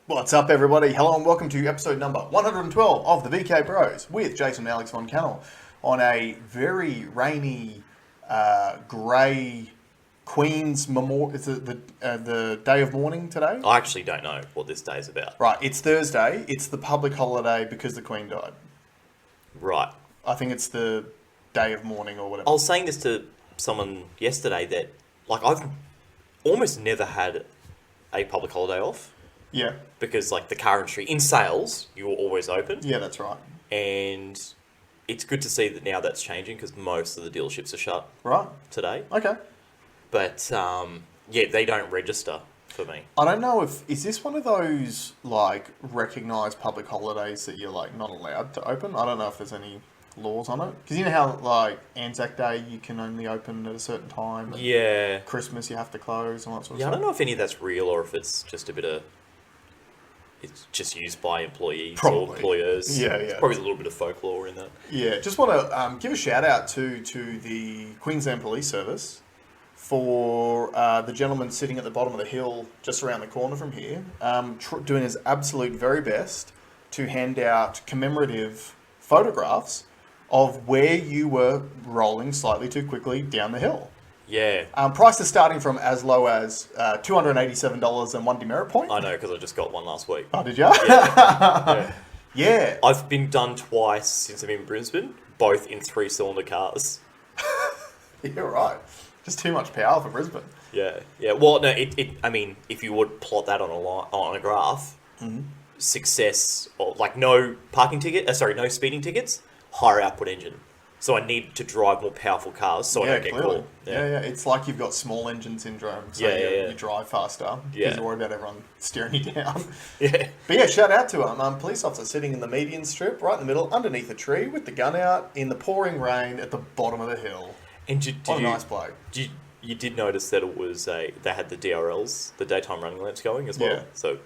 What's up, everybody? Hello and welcome to episode number 112 of the VK Bros with Jason and Alex Von Cannell on a very rainy, grey Queen's Memorial. Is it the day of mourning today? I actually don't know what this day is about. Right, it's Thursday. It's the public holiday because the Queen died. Right. I think it's the day of mourning or whatever. I was saying this to someone yesterday that, like, I've almost never had a public holiday off. Yeah. Because, like, the car industry, in sales, you're always open. Yeah, that's right. And it's good to see that now that's changing because most of the dealerships are shut today. Okay. But, yeah, they don't register for me. I don't know is this one of those, like, recognised public holidays that you're, like, not allowed to open? I don't know if there's any laws on it. Because you know how, like, Anzac Day you can only open at a certain time? Yeah. Christmas you have to close and all that sort of Yeah, stuff. I don't know if any of that's real or if it's just a bit of... It's just used by employees Probably. or employers. Yeah. It's probably a little bit of folklore in that. Yeah, just want to give a shout out to the Queensland Police Service for the gentleman sitting at the bottom of the hill just around the corner from here, doing his absolute very best to hand out commemorative photographs of where you were rolling slightly too quickly down the hill. Yeah. Prices starting from as low as $287 and 1 demerit point. I know, because I just got one last week. Oh, did you? Yeah. Yeah. I've been done twice since I'm in Brisbane, both in 3-cylinder cars. You're right. Just too much power for Brisbane. Yeah. Well, no, I mean, if you would plot that on a graph, success, or like no no speeding tickets, higher output engine. So I need to drive more powerful cars so I don't get clearly. caught. Yeah. It's like you've got small engine syndrome. So you drive faster because you're worried about everyone steering you down. Yeah. But yeah, shout out to him. Police officer sitting in the median strip, right in the middle, underneath a tree with the gun out in the pouring rain at the bottom of the hill. And what a nice bloke. You did notice that it was they had the DRLs, the daytime running lamps, going as well. Yeah. So,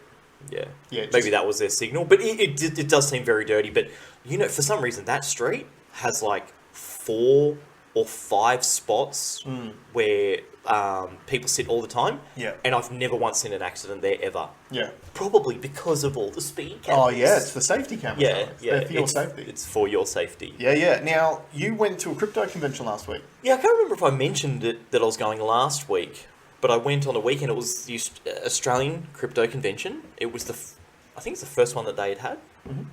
yeah, just, that was their signal. But it does seem very dirty. But you know, for some reason, that street has like 4 or 5 spots where people sit all the time. Yeah. And I've never once seen an accident there ever. Yeah. Probably because of all the speed cameras. Oh yeah, it's the safety cameras. Yeah. They're for your safety. It's for your safety. Yeah. Now, you went to a crypto convention last week. Yeah, I can't remember if I mentioned it that I was going last week, but I went on a weekend. It was the Australian Crypto Convention. It was I think it's the first one that they had. Mm-hmm.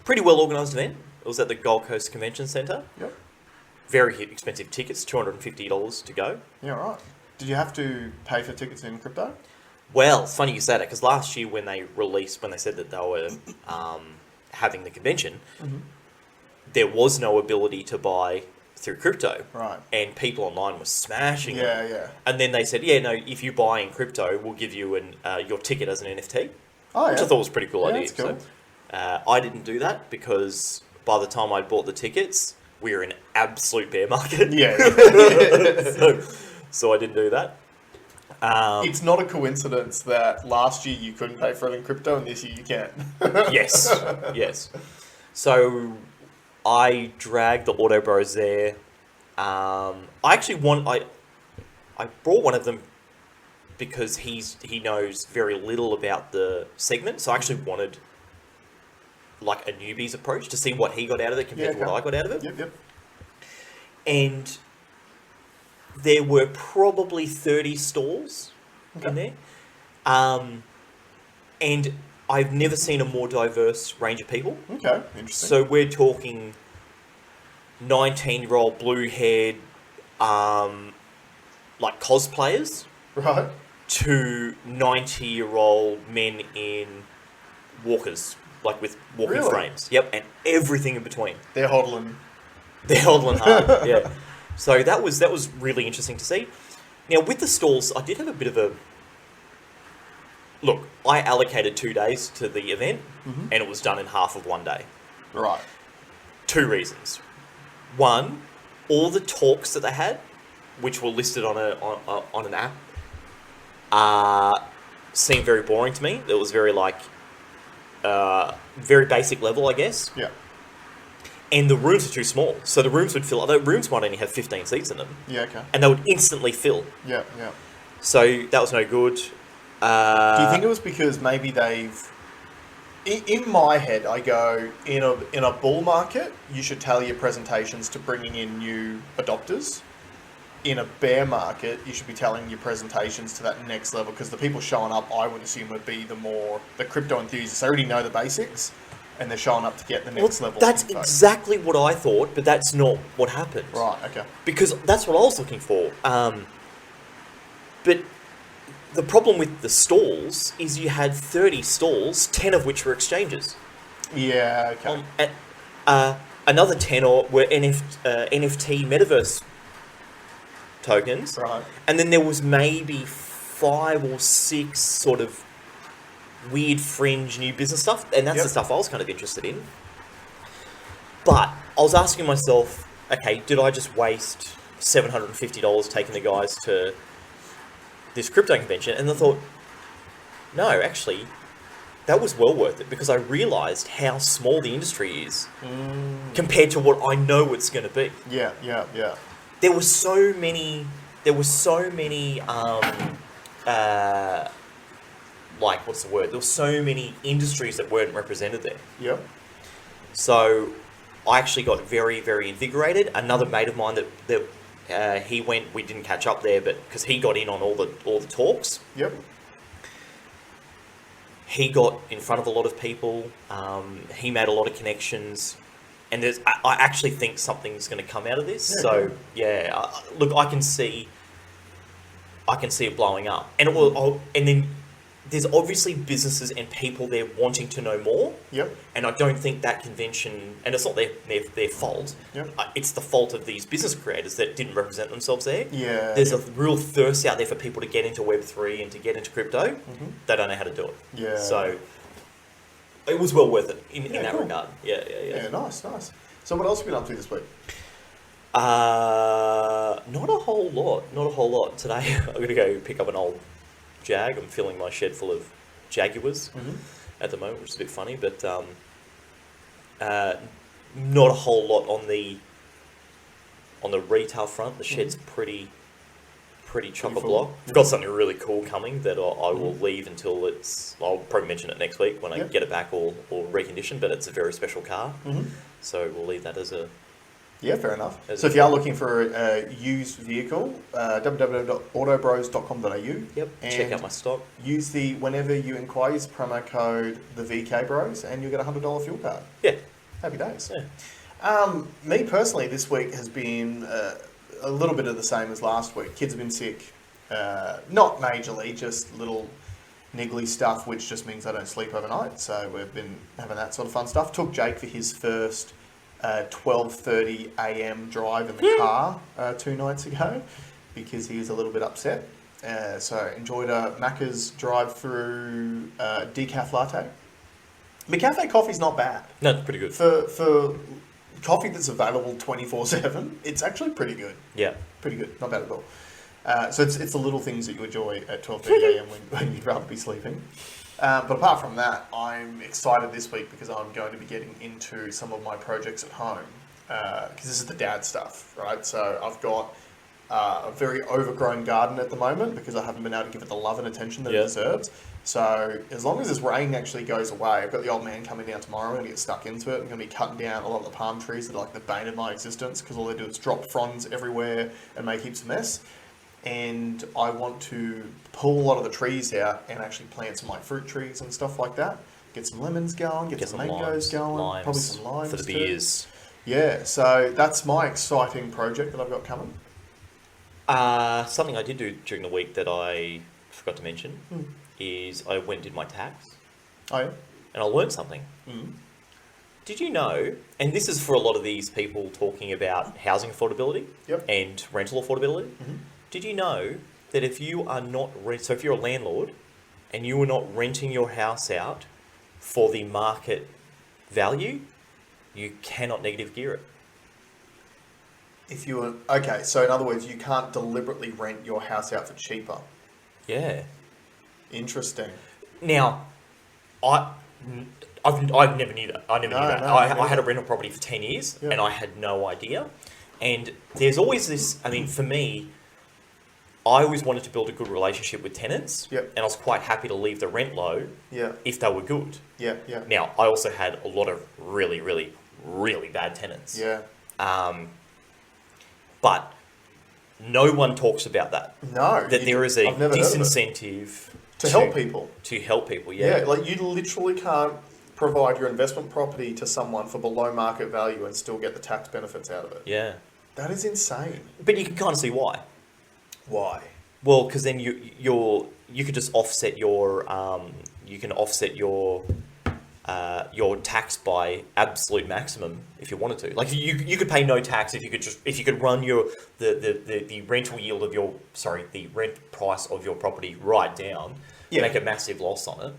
Pretty well organised event. It was at the Gold Coast Convention Centre. Yep. Very expensive tickets, $250 to go. Yeah, right. Did you have to pay for tickets in crypto? Well, it's funny you say that, because last year when they said that they were having the convention, there was no ability to buy through crypto. Right. And people online were smashing it. Yeah. And then they said, if you buy in crypto, we'll give you your ticket as an NFT. Oh, yeah. Which I thought was a pretty cool idea. That's cool. So, I didn't do that because by the time I bought the tickets, we were in absolute bear market. Yeah. So I didn't do that. It's not a coincidence that last year you couldn't pay for it in crypto and this year you can. Yes. So I dragged the Auto Bros there. I brought one of them because he knows very little about the segment. So I actually wanted like a newbie's approach to see what he got out of it compared to what I got out of it. Yep. And there were probably 30 stalls in there. And I've never seen a more diverse range of people. Okay, interesting. So we're talking 19-year-old blue-haired, like cosplayers. Right. To 90-year-old men in walkers, like with walking frames. Yep, and everything in between. They're hodling hard, yeah. So that was really interesting to see. Now, with the stalls, I did have a bit of a... Look, I allocated 2 days to the event, and it was done in half of 1 day. Right. 2 reasons. One, all the talks that they had, which were listed on an app, seemed very boring to me. It was very very basic level, I guess. Yeah. And the rooms are too small. So the rooms would fill. The rooms might only have 15 seats in them. Yeah, okay. And they would instantly fill. Yeah. So that was no good. Do you think it was because maybe they've In my head, I go, in a bull market, you should tailor your presentations to bringing in new adopters. In a bear market, you should be telling your presentations to that next level, because the people showing up, I would assume, would be the crypto enthusiasts. They already know the basics, and they're showing up to get the next level. That's info. exactly what I thought, but that's not what happened. Right, okay. Because that's what I was looking for. But the problem with the stalls is you had 30 stalls, 10 of which were exchanges. Yeah, okay. Another 10 were NFT metaverse tokens. Right. And then there was maybe 5 or 6 sort of weird fringe new business stuff. And that's the stuff I was kind of interested in. But I was asking myself, okay, did I just waste $750 taking the guys to this crypto convention? And I thought, no, actually, that was well worth it, because I realised how small the industry is compared to what I know it's going to be. Yeah. There were so many, like, what's the word? There were so many industries that weren't represented there. Yep. So I actually got very, very invigorated. Another mate of mine that he went, we didn't catch up there, but because he got in on all the talks. Yep. He got in front of a lot of people. He made a lot of connections, and I actually think something's going to come out of this. Yeah, So cool. yeah, look, I can see it blowing up, and it will. And then there's obviously businesses and people there wanting to know more. Yep. And I don't think that convention, and it's not their fault. Yep. It's the fault of these business creators that didn't represent themselves there. Yeah. There's a real thirst out there for people to get into Web3 and to get into crypto. Mm-hmm. They don't know how to do it. Yeah. So it was well worth it in that cool. regard. Yeah. Yeah, nice. So what else have you been up to this week? Not a whole lot. Today I'm going to go pick up an old Jag. I'm filling my shed full of Jaguars at the moment, which is a bit funny, but not a whole lot on the retail front. The shed's pretty chock-a-block. I've got something really cool coming that I will leave until I'll probably mention it next week when I get it back or reconditioned, but it's a very special car. So we'll leave that as a... Yeah, fair enough. So if you are looking for a used vehicle, www.autobros.com.au. Yep, check out my stock. Whenever you inquire, use promo code the VK Bros, and you'll get a $100 fuel card. Yeah. Happy days. Yeah. Me personally, this week has been a little bit of the same as last week. Kids have been sick. Not majorly, just little niggly stuff, which just means I don't sleep overnight. So we've been having that sort of fun stuff. Took Jake for his first 12:30 a.m. drive in the car 2 nights ago because he was a little bit upset. So enjoyed a Macca's drive-through decaf latte. McCafe coffee's not bad. No, it's pretty good. For coffee that's available 24/7, it's actually pretty good. Yeah. Pretty good. Not bad at all. So it's the little things that you enjoy at 12:30 a.m. when you'd rather be sleeping. But apart from that, I'm excited this week because I'm going to be getting into some of my projects at home. Because this is the dad stuff, right? So I've got a very overgrown garden at the moment because I haven't been able to give it the love and attention that it deserves. So as long as this rain actually goes away, I've got the old man coming down tomorrow. I'm going to get stuck into it. I'm going to be cutting down a lot of the palm trees that are like the bane of my existence because all they do is drop fronds everywhere and make heaps of mess. And I want to pull a lot of the trees out and actually plant some like fruit trees and stuff like that. Get some lemons going, get some mangoes going, probably some limes for the beers. Yeah, so that's my exciting project that I've got coming. Something I did do during the week that I forgot to mention is I went and did my tax. Oh yeah? And I learned something. Did you know, and this is for a lot of these people talking about housing affordability and rental affordability, did you know that if you are not, so if you're a landlord and you are not renting your house out for the market value, you cannot negative gear it. If you are, okay, so in other words, you can't deliberately rent your house out for cheaper. Yeah. Interesting. Now, I never knew that. I never knew that. I had a rental property for 10 years and I had no idea. And there's always this, I mean, for me, I always wanted to build a good relationship with tenants. Yep. And I was quite happy to leave the rent low Yeah. if they were good. Yeah. Yeah. Now, I also had a lot of really, really, really bad tenants. Yeah. But no one talks about that. No. That there is a I've never heard of it. disincentive To help people. To help people, Yeah, yeah. like you literally can't provide your investment property to someone for below market value and still get the tax benefits out of it. Yeah. That is insane. But you can kind of see why. Why? Well, because then you could just offset your your tax by absolute maximum if you wanted to. Like you could pay no tax if you could run the rental yield of the rent price of your property right down, make a massive loss on it.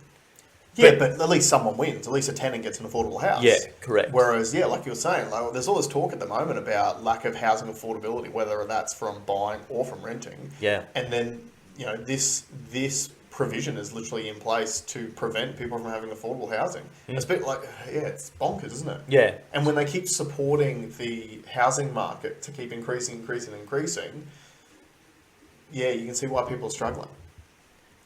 Yeah, but at least someone wins. At least a tenant gets an affordable house. Yeah, correct. Whereas, like you were saying, like, there's all this talk at the moment about lack of housing affordability, whether that's from buying or from renting. Yeah. And then, this provision is literally in place to prevent people from having affordable housing. It's a bit like, it's bonkers, isn't it? Yeah. And when they keep supporting the housing market to keep increasing, you can see why people are struggling.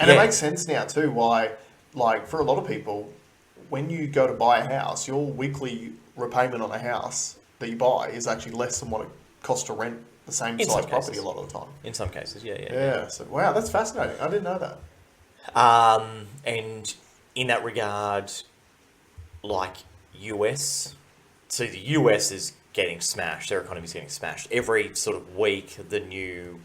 And it makes sense now too why, like, for a lot of people, when you go to buy a house, your weekly repayment on a house that you buy is actually less than what it costs to rent the same size property a lot of the time. In some cases, yeah. Yeah, so wow, that's fascinating. I didn't know that. And in that regard, like US, so the US is getting smashed. Their economy is getting smashed. Every sort of week, the new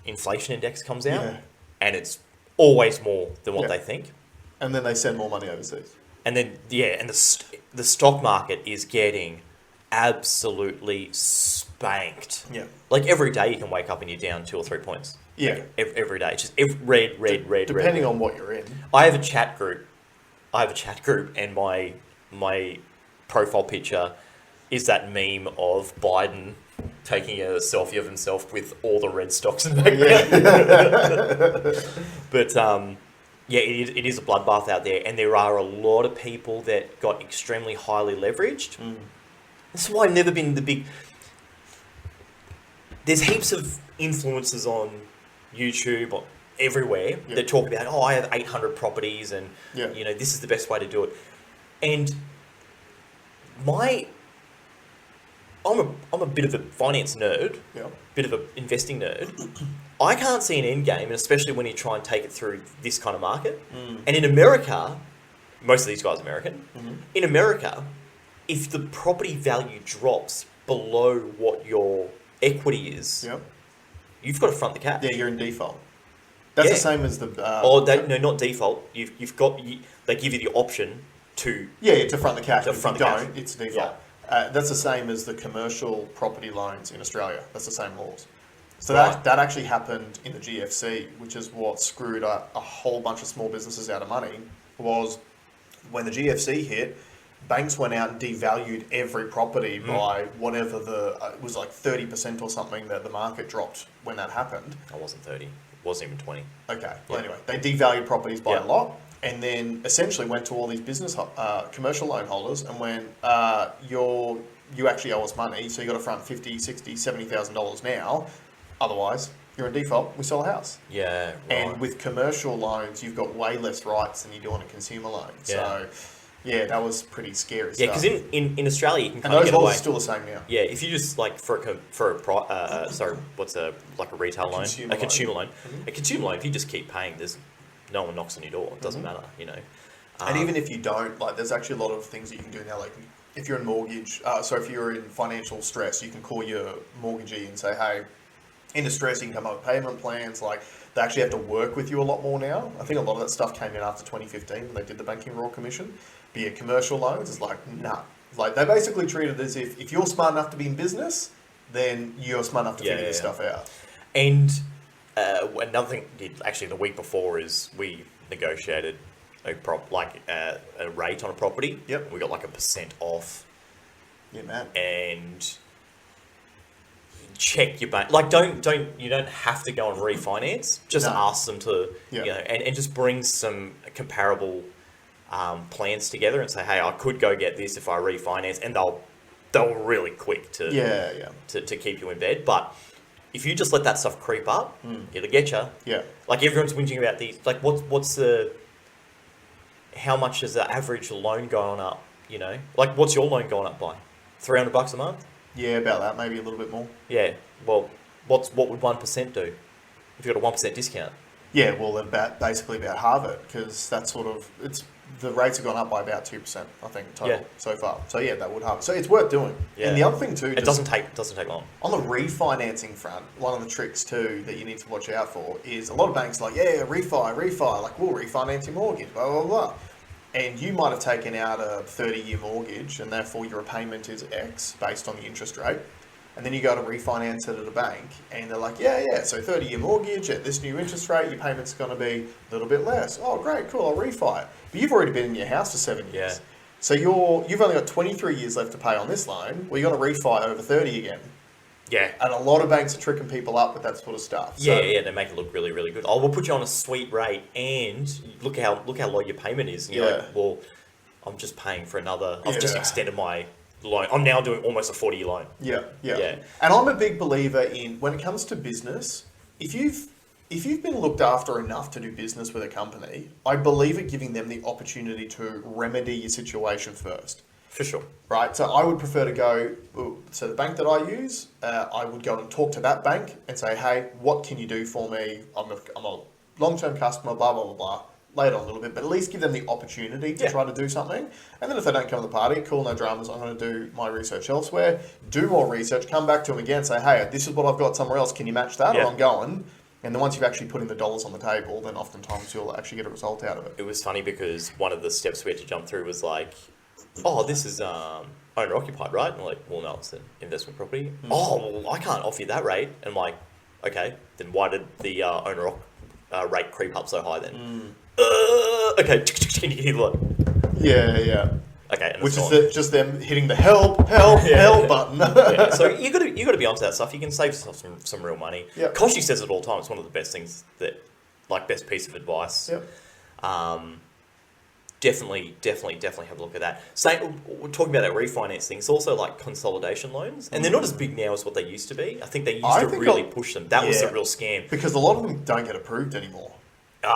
inflation index comes out, and it's always more than what they think. And then they send more money overseas. And then, and the stock market is getting absolutely spanked. Yeah. Like every day you can wake up and you're down 2 or 3 points. Yeah. Like every day. It's just red. Depending on what you're in. I have a chat group. And my profile picture is that meme of Biden taking a selfie of himself with all the red stocks in the background. But it is a bloodbath out there, and there are a lot of people that got extremely highly leveraged. That's why I've never been the big... There's heaps of influencers on YouTube or everywhere that talk about, I have 800 properties and this is the best way to do it. And I'm a bit of a finance nerd, bit of an investing nerd. I can't see an end game, and especially when you try and take it through this kind of market. And in America, most of these guys are American. In America, if the property value drops below what your equity is, you've got to front the cash. Yeah, you're in default. That's the same as the... no, not default. They give you the option to... to front the cash. If you cash. don't, it's default. That's the same as the commercial property loans in Australia. That's the same laws. So that actually happened in the GFC, which is what screwed a whole bunch of small businesses out of money, was when the GFC hit, banks went out and devalued every property by whatever it was like 30% or something that the market dropped when that happened. It wasn't 30. It wasn't even 20. Okay. Well, anyway, they devalued properties by a lot, and then essentially went to all these business commercial loan holders and went, you actually owe us money, so you got to front $50,000, $60,000, $70,000 now. Otherwise, you're in default. We sell a house. Yeah. Right. And with commercial loans, you've got way less rights than you do on a consumer loan. So, that was pretty scary stuff. Yeah, because in Australia you can kind of get away. And those laws are still the same now. Yeah, if you just like a retail loan, a consumer loan, a consumer loan. If you just keep paying, there's no one knocks on your door. It doesn't matter, And even if you don't, like, there's actually a lot of things that you can do now. Like, if you're in if you're in financial stress, you can call your mortgagee and say, hey, in distress, you can come up with payment plans. Like, they actually have to work with you a lot more now. I think a lot of that stuff came in after 2015 when they did the Banking Royal Commission. But yeah, commercial loans is like, nah. Like, they basically treat it as if you're smart enough to be in business, then you're smart enough to figure this stuff out. And another thing, actually the week before, is we negotiated a rate on a property. Yep. We got like 1% off. Yeah, man. And check your bank. Like, you don't have to go and refinance. Just ask them to, and just bring some comparable plans together and say, hey, I could go get this if I refinance, and they'll really quick to keep you in bed. But if you just let that stuff creep up, it'll get you. Yeah. Like everyone's whinging about these. Like how much is the average loan going up? You know, like what's your loan going up by? $300 a month? Yeah, about that, maybe a little bit more. Yeah. Well, what would 1% do if you got a 1% discount? Yeah, well, basically about half it, because that's the rates have gone up by about 2%, I think, total so far. So yeah, that would halve it. So it's worth doing. Yeah. And the other thing too, it doesn't take long. On the refinancing front, one of the tricks too that you need to watch out for is a lot of banks are like, yeah, refi, like we'll refinance your mortgage, blah blah blah. And you might have taken out a 30-year mortgage, and therefore your repayment is X based on the interest rate. And then you go to refinance it at a bank, and they're like, yeah, so 30-year mortgage at this new interest rate, your payment's going to be a little bit less. Oh, great, cool, I'll refi it. But you've already been in your house for 7 years. Yeah. So you've only got 23 years left to pay on this loan. Well, you're going to refi over 30 again. Yeah. And a lot of banks are tricking people up with that sort of stuff. So, yeah, they make it look really, really good. Oh, we'll put you on a sweet rate, and look how low your payment is. And you're like, well, I'm just paying for another. I've just extended my loan. I'm now doing almost a 40-year loan. Yeah. And I'm a big believer in, when it comes to business, if you've been looked after enough to do business with a company, I believe in giving them the opportunity to remedy your situation first. For sure. Right, so I would prefer to go, so the bank that I use, I would go and talk to that bank and say, hey, what can you do for me? I'm a long-term customer, blah, blah, blah, blah. Lay it on a little bit, but at least give them the opportunity to try to do something. And then if they don't come to the party, cool, no dramas, I'm going to do my research elsewhere, do more research, come back to them again, say, hey, this is what I've got somewhere else, can you match that? Or I'm going. And then once you've actually put in the dollars on the table, then oftentimes you'll actually get a result out of it. It was funny because one of the steps we had to jump through was like, oh, this is owner-occupied, right? And I'm like, well, no, it's an investment property. Oh, well, I can't offer you that rate. And I'm like, okay, then why did the owner rate creep up so high then? Okay, can you hear the Yeah. Okay, and which is just them hitting the help button. So you got to be onto that stuff. You can save yourself some real money. Yep. Koshy says it all the time. It's one of the best things best piece of advice. Yep. Definitely have a look at that. We're talking about that refinance thing. It's also like consolidation loans, and they're not as big now as what they used to be. I think they used to really push them. That was a real scam because a lot of them don't get approved anymore.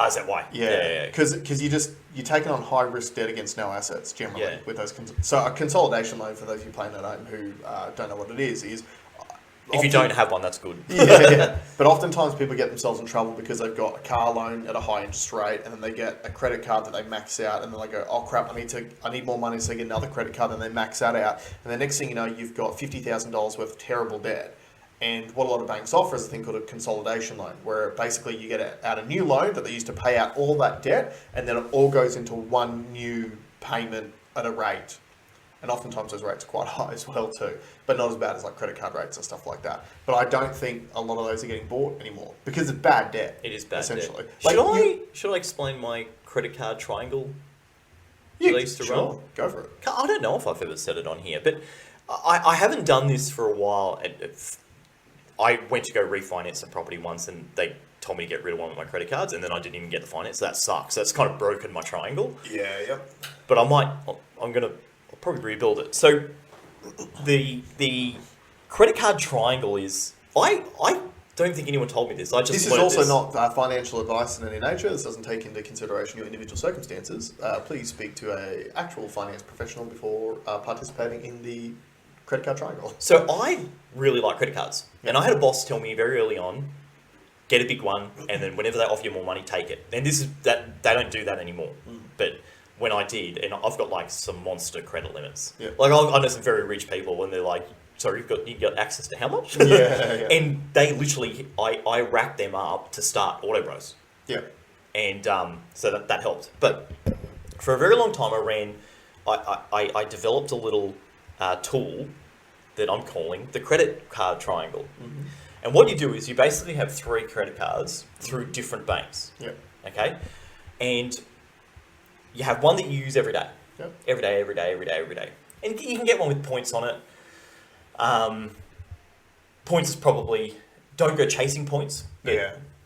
Is that why? Yeah. Because you're taking on high risk debt against no assets generally with those. So a consolidation loan, for those of you playing at home who don't know what it is if you don't have one, that's good. But oftentimes people get themselves in trouble because they've got a car loan at a high interest rate, and then they get a credit card that they max out, and then they go, oh crap, I need more money, so they get another credit card, and they max that out, and the next thing you know, you've got $50,000 worth of terrible debt. And what a lot of banks offer is a thing called a consolidation loan, where basically you get out a new loan that they used to pay out all that debt, and then it all goes into one new payment at a rate. And oftentimes those rates are quite high as well too, but not as bad as like credit card rates and stuff like that. But I don't think a lot of those are getting bought anymore because it's bad debt. It is bad essentially. Debt. Should I explain my credit card triangle? Yeah, sure. Go for it. I don't know if I've ever said it on here, but I haven't done this for a while. I went to go refinance some property once, and they told me to get rid of one of my credit cards, and then I didn't even get the finance. So that sucks. So it's kind of broken my triangle. Yeah. But I'll probably rebuild it. So the credit card triangle is, I don't think anyone told me this. This is also not financial advice in any nature. This doesn't take into consideration your individual circumstances. Please speak to an actual finance professional before participating in the credit card triangle. So I really like credit cards. And I had a boss tell me very early on, get a big one, and then whenever they offer you more money, take it. And they don't do that anymore. But when I did, and I've got like some monster credit limits. Yeah. Like I know some very rich people, and they're like, sorry, you got access to how much? Yeah. And they literally, I racked them up to start Auto Bros. Yeah. And so that helped. But for a very long time, I developed a little tool that I'm calling the credit card triangle. Mm-hmm. And what you do is you basically have 3 credit cards through different banks. Yeah. Okay? And you have one that you use every day. Yep. Every day. And you can get one with points on it. Points is probably, don't go chasing points.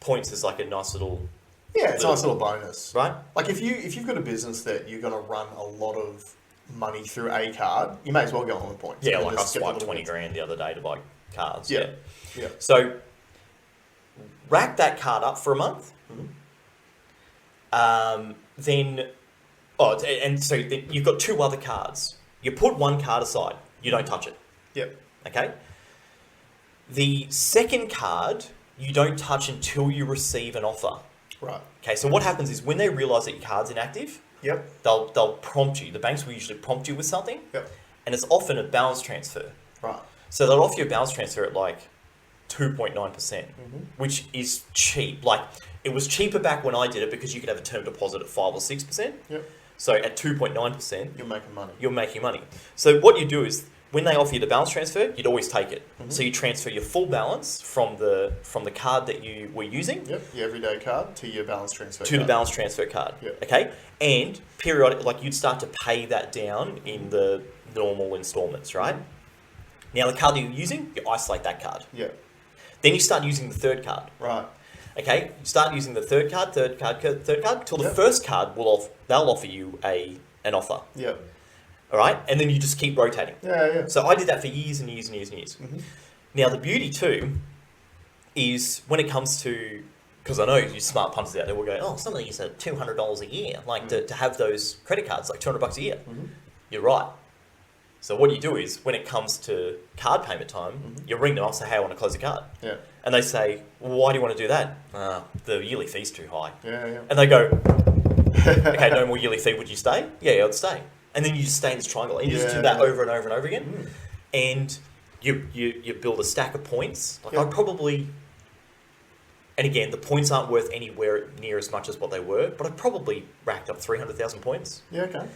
Points is like a nice little... Yeah, it's a nice little bonus. Right? Like if you've got a business that you're going to run a lot of money through a card, you may as well go on with points. Yeah, like I swiped 20 grand the other day to buy cards. Yeah. So rack that card up for a month. Then you've got 2 other cards. You put one card aside. You don't touch it. Yep. Okay? The second card, you don't touch until you receive an offer. Right. Okay, so what happens is when they realise that your card's inactive, Yep. they'll prompt you. The banks will usually prompt you with something. Yep. And it's often a balance transfer. Right. So they'll offer you a balance transfer at like 2.9%, which is cheap. Like, it was cheaper back when I did it because you could have a term deposit at 5 or 6%. Yep. So at 2.9%, You're making money. you're making money. So what you do is, when they offer you the balance transfer, you'd always take it. So you transfer your full balance from the card that you were using Yep. Your everyday card to your balance transfer to the balance transfer card. Yep. Okay? And periodic, like, you'd start to pay that down in the normal installments, right? Now, the card that you're using, you isolate that card. Yep. Then you start using the third card. Right. Okay? You start using the third card, till the Yep. first card they'll offer you an offer. Yep. All right? And then you just keep rotating. Yeah. So I did that for years and years and years and years. Now, the beauty too is when it comes to, because I know you smart punters out there will go, oh, some of these are $200 a year, like to have those credit cards, like $200 a year. You're right. So what you do is, when it comes to card payment time, you ring them up and say, hey, I want to close the card. Yeah. And they say, well, why do you want to do that? The yearly fee's too high. Yeah. And they go, okay, no more yearly fee, would you stay? Yeah, I'd stay. And then you just stay in this triangle. And you just do that over and over and over again. And you build a stack of points. Like, I'd probably, and again, the points aren't worth anywhere near as much as what they were, but I probably racked up 300,000 points. Yeah. Okay.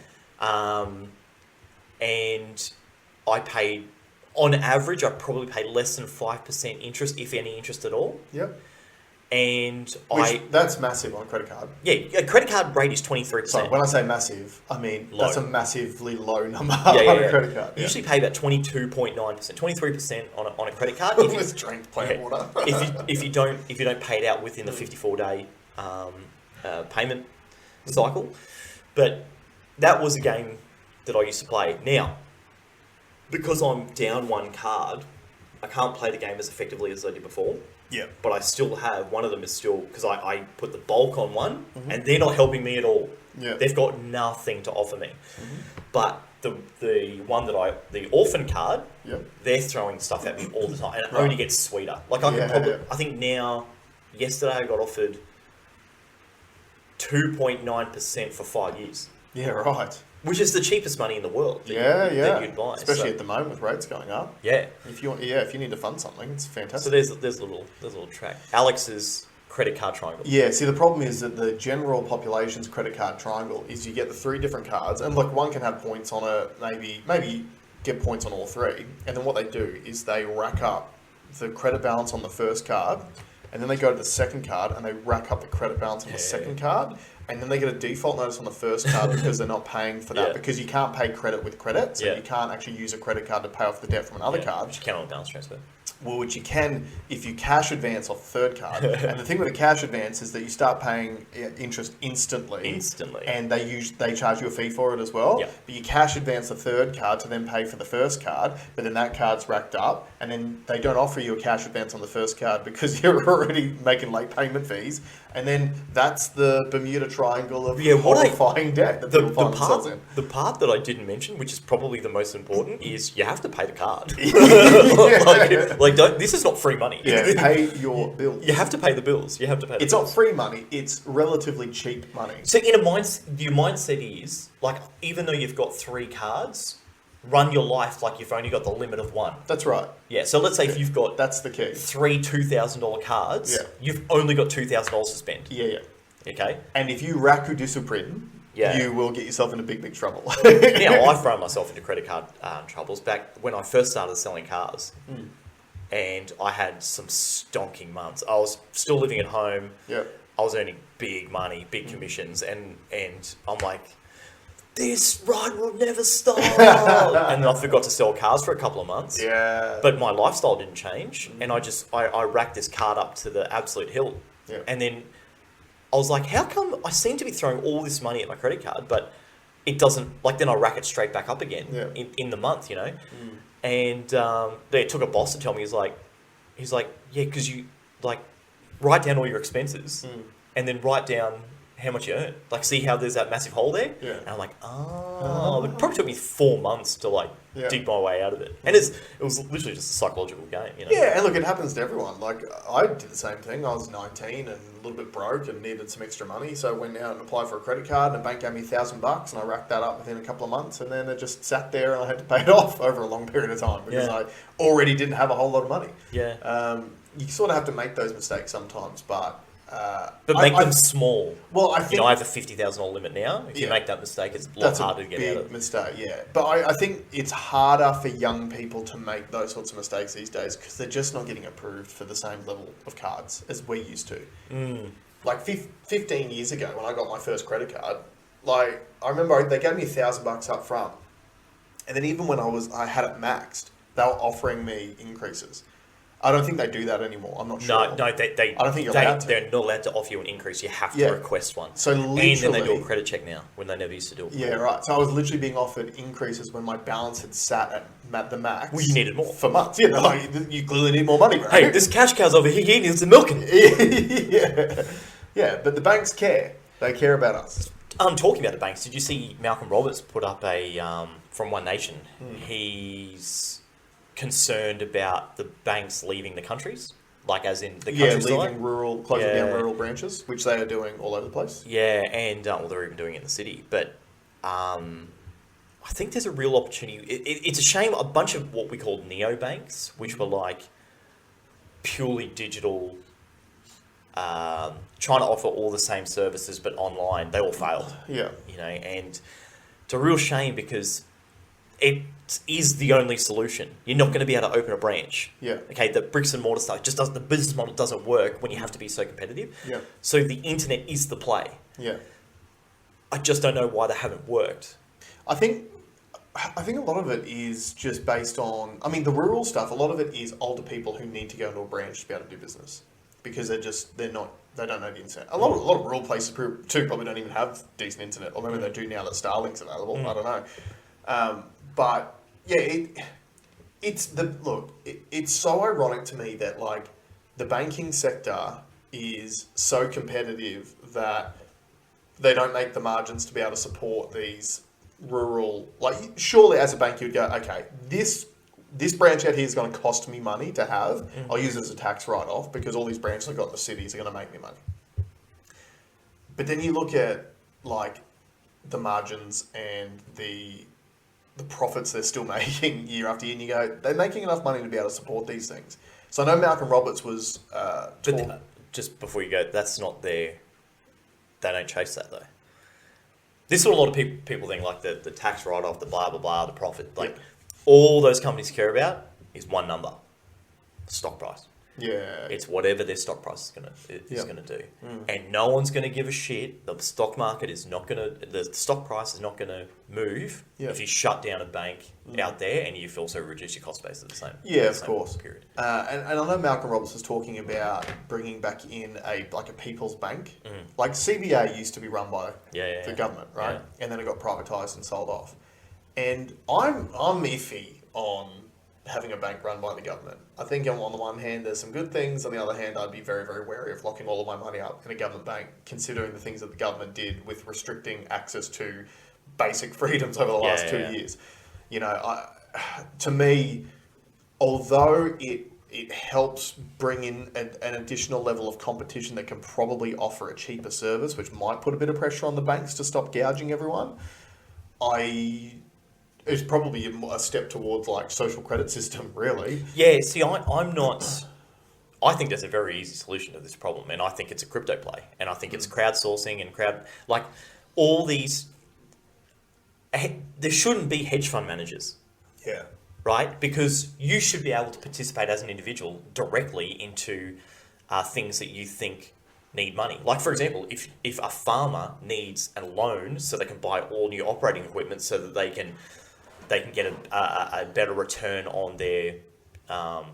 And I paid, on average, I probably paid less than 5% interest, if any interest at all. Yep. And that's massive on a credit card. Yeah, a credit card rate is 23%. Sorry, when I say massive, I mean Low. that's a massively low number Yeah, on a credit card. You usually pay about 22.9%, 23% on a credit card. With drink plant water. if you don't pay it out within the 54-day payment cycle. But that was a game that I used to play. Now, because I'm down one card, I can't play the game as effectively as I did before. Yeah. But I still have, one of them is still, because I put the bulk on one, and they're not helping me at all. Yeah. They've got nothing to offer me. But the one that the orphan card, they're throwing stuff at me all the time, and it only gets sweeter. Like, I can probably, I think yesterday I got offered 2.9% for 5 years. Yeah, right. Which is the cheapest money in the world that you'd buy. Especially at the moment with rates going up. Yeah. If you need to fund something, it's fantastic. So there's a little track. Alex's credit card triangle. Yeah, see, the problem is that the general population's credit card triangle is you get the 3 different cards, and look, one can have points on it, maybe get points on all 3, and then what they do is they rack up the credit balance on the first card, and then they go to the second card and they rack up the credit balance on the second card, and then they get a default notice on the first card because they're not paying for that, because you can't pay credit with credit, so you can't actually use a credit card to pay off the debt from another card. Which you can on a balance transfer. Well, which you can if you cash advance off the third card. And the thing with a cash advance is that you start paying interest instantly. And they charge you a fee for it as well. Yeah. But you cash advance the third card to then pay for the first card, but then that card's racked up, and then they don't offer you a cash advance on the first card because you're already making late payment fees. And then that's the Bermuda Triangle of horrifying debt that people find themselves in. The part that I didn't mention, which is probably the most important, is you have to pay the card. This is not free money. Yeah, pay your bills. You have to pay the bills. It's not free money. It's relatively cheap money. So in your mindset is, like, even though you've got 3 cards, run your life like you've only got the limit of 1. That's right. Yeah, so let's say if you've got that's the key. 3 $2,000 cards, you've only got $2,000 to spend. Yeah. Okay? And if you raku discipline, you will get yourself into big trouble. Now, I've thrown myself into credit card troubles back when I first started selling cars. And I had some stonking months. I was still living at home. Yeah. I was earning big money, big commissions, and I'm like, this ride will never stop. And then I forgot to sell cars for a couple of months. Yeah. But my lifestyle didn't change, and I racked this card up to the absolute hill. Yeah. And then I was like, how come I seem to be throwing all this money at my credit card, but it doesn't, like, then I rack it straight back up again in the month, you know? And they took a boss to tell me, he's like, yeah, because write down all your expenses, and then write down how much you earn. Like, see how there's that massive hole there? Yeah. And I'm like, it probably took me 4 months to like dig my way out of it. And it was literally just a psychological game, you know? Yeah, and look, it happens to everyone. Like, I did the same thing. I was 19 and a little bit broke and needed some extra money. So I went out and applied for a credit card, and the bank gave me $1,000, and I racked that up within a couple of months. And then it just sat there, and I had to pay it off over a long period of time because I already didn't have a whole lot of money. Yeah. You sort of have to make those mistakes sometimes, but make them small. Well, I think I have a $50,000 limit now. If you make that mistake, it's a lot harder to get out of. That's a big mistake, yeah. But I think it's harder for young people to make those sorts of mistakes these days because they're just not getting approved for the same level of cards as we used to. Like 15 years ago when I got my first credit card, like I remember they gave me $1,000 up front, and then even when I had it maxed, they were offering me increases. I don't think they do that anymore. I'm not sure. No, they I don't think you're allowed to. They're not allowed to offer you an increase. You have to request one. So literally, and then they do a credit check now when they never used to do it before. Yeah, right. So I was literally being offered increases when my balance had sat at the max. Well, you needed more. For months. Yeah, like, you clearly need more money, bro. Hey, this cash cow's over here. He needs some milking. Yeah, but the banks care. They care about us. Talking about the banks, did you see Malcolm Roberts put up from One Nation? He's concerned about the banks leaving the countries, like as in the countryside. Leaving closing down rural branches, which they are doing all over the place. Yeah, and they're even doing it in the city. But I think there's a real opportunity. It's a shame a bunch of what we call neobanks, which were like purely digital, trying to offer all the same services but online, they all failed. Yeah. You know, and it's a real shame because it is the only solution. You're not going to be able to open a branch. Yeah. Okay, the bricks and mortar stuff just doesn't. The business model doesn't work when you have to be so competitive. Yeah. So the internet is the play. Yeah. I just don't know why they haven't worked. I think a lot of it is just based on. I mean, the rural stuff. A lot of it is older people who need to go into a branch to be able to do business because they don't know the internet. A lot of rural places too probably don't even have decent internet, or maybe they do now that Starlink's available. I don't know. But yeah, it's so ironic to me that like the banking sector is so competitive that they don't make the margins to be able to support these rural. Like surely as a bank you'd go, okay, this branch out here is going to cost me money to have. I'll use it as a tax write-off because all these branches I've got in the cities are going to make me money. But then you look at like the margins and the profits they're still making year after year, and you go, they're making enough money to be able to support these things. So I know Malcolm Roberts was... just before you go, that's not their... They don't chase that, though. This is what a lot of people think, like the tax write-off, the blah, blah, blah, the profit. Like, all those companies care about is one number. Stock price. Yeah. It's whatever their stock price is gonna do. And no one's gonna give a shit. The stock market is not gonna... The stock price is not gonna move if you shut down a bank out there and you've also reduced your cost base at the same of course. Period. And I know Malcolm Roberts was talking about bringing back in a people's bank. Like CBA used to be run by the government, right? Yeah. And then it got privatised and sold off. And I'm iffy on having a bank run by the government. I think on the one hand there's some good things, on the other hand I'd be very, very wary of locking all of my money up in a government bank, considering the things that the government did with restricting access to basic freedoms over the last 2 years. You know, to me, although it helps bring in an additional level of competition that can probably offer a cheaper service, which might put a bit of pressure on the banks to stop gouging everyone, it's probably a step towards like social credit system, really. Yeah, see, I'm not... I think there's a very easy solution to this problem, and I think it's a crypto play, and I think it's crowdsourcing and like all these... There shouldn't be hedge fund managers. Yeah. Right? Because you should be able to participate as an individual directly into things that you think need money. Like, for example, if a farmer needs a loan so they can buy all new operating equipment so that they can get a better return on their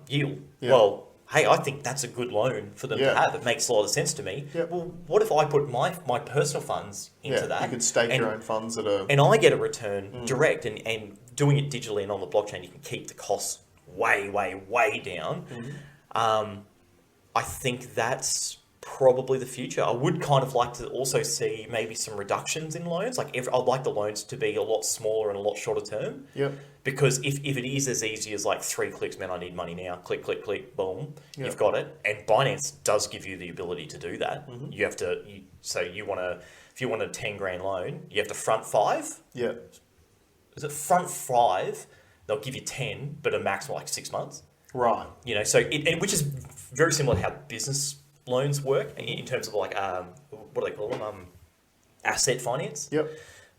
yield. Yeah. Well, hey, I think that's a good loan for them to have. It makes a lot of sense to me. Yeah. Well, what if I put my personal funds into that? You could stake your own funds at a... And I get a return direct, and doing it digitally and on the blockchain, you can keep the costs way, way, way down. I think that's probably the future. I would kind of like to also see maybe some reductions in loans. Like I'd like the loans to be a lot smaller and a lot shorter term. Yep. Because if it is as easy as like 3 clicks, man, I need money now, click, click, click, boom, Yep. you've got it. And Binance does give you the ability to do that. Mm-hmm. You have to, if you want a 10 grand loan, you have to front 5. Yeah. Is it front 5? They'll give you 10, but a maximum like 6 months. Right. You know, which is very similar to how business loans work in terms of like, what do they call them? Asset finance. Yep.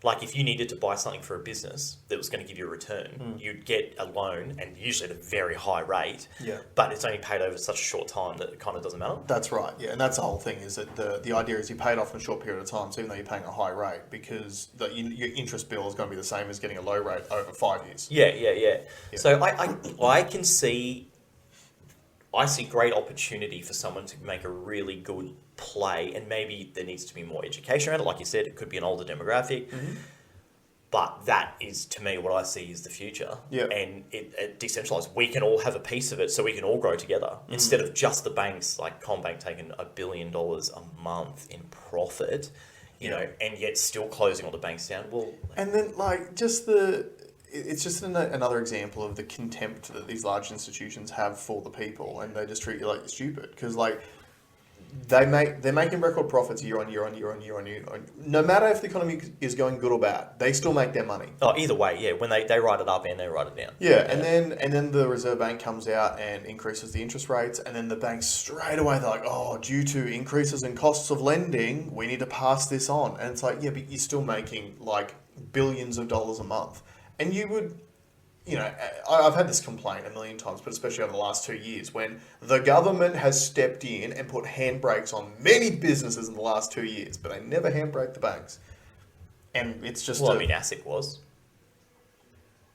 Like if you needed to buy something for a business that was going to give you a return, you'd get a loan, and usually at a very high rate. Yeah. But it's only paid over such a short time that it kind of doesn't matter. That's right. Yeah, and that's the whole thing. Is that the idea is you pay it off in a short period of time, so even though you're paying a high rate, because your interest bill is going to be the same as getting a low rate over 5 years. Yeah. So I can see. I see great opportunity for someone to make a really good play, and maybe there needs to be more education around it. Like you said, it could be an older demographic, but that is, to me, what I see is the future. Yeah. And it decentralized. We can all have a piece of it, so we can all grow together instead of just the banks, like Combank taking $1 billion a month in profit, you know, and yet still closing all the banks down. Well, and then it's just another example of the contempt that these large institutions have for the people, and they just treat you like you're stupid, because like they're making record profits year on year. No matter if the economy is going good or bad, they still make their money. oh, either way, yeah. When they write it up and they write it down. Yeah, and then the Reserve Bank comes out and increases the interest rates, and then the banks straight away, they're like, oh, due to increases in costs of lending, we need to pass this on. And it's like, yeah, but you're still making like billions of dollars a month. And you would, you know, I've had this complaint a million times, but especially over the last 2 years, when the government has stepped in and put handbrakes on many businesses in the last 2 years, but they never handbrake the banks. And it's just Well, I mean, ASIC was.